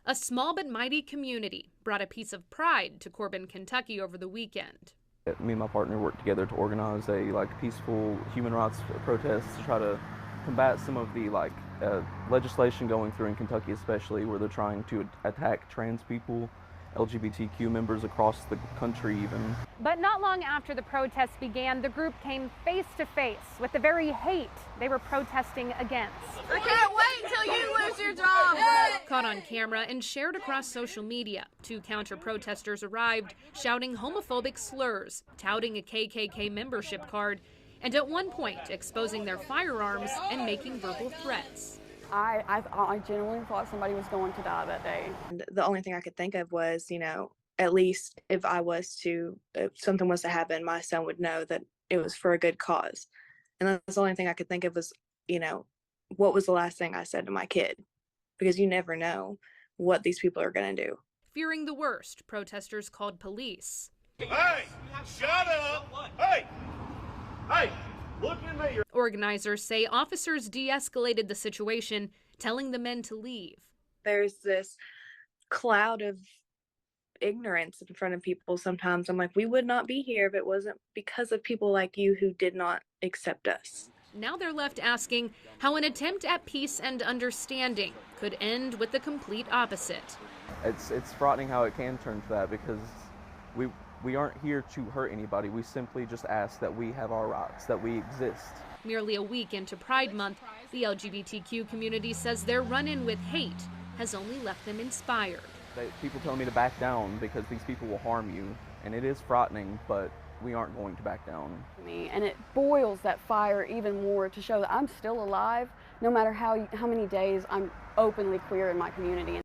A small but mighty community brought a piece of pride to Corbin, Kentucky over the weekend. Me and my partner worked together to organize a peaceful human rights protest to try to combat some of the legislation going through in Kentucky, especially where they're trying to attack trans people, LGBTQ members across the country even. But not long after the protests began, the group came face to face with the very hate they were protesting against. I can't wait until you lose your job. Caught on camera and shared across social media, 2 counter-protesters arrived shouting homophobic slurs, touting a KKK membership card, and at one point exposing their firearms and making verbal threats. I genuinely thought somebody was going to die that day. And the only thing I could think of was, at least if something was to happen, my son would know that it was for a good cause. And that's the only thing I could think of was, what was the last thing I said to my kid? Because you never know what these people are going to do. Fearing the worst, protesters called police. Hey, shut up! Hey! Hey! Look at me! Organizers say officers de-escalated the situation, telling the men to leave. There's this cloud of ignorance in front of people sometimes. I'm like, we would not be here if it wasn't because of people like you who did not accept us. Now they're left asking how an attempt at peace and understanding could end with the complete opposite. It's frightening how it can turn to that, because we aren't here to hurt anybody. We simply just ask that we have our rights, that we exist. Merely a week into Pride Month, the LGBTQ community says their run-in with hate has only left them inspired. People telling me to back down because these people will harm you, and it is frightening, but we aren't going to back down. And it boils that fire even more to show that I'm still alive, no matter how many days I'm openly queer in my community.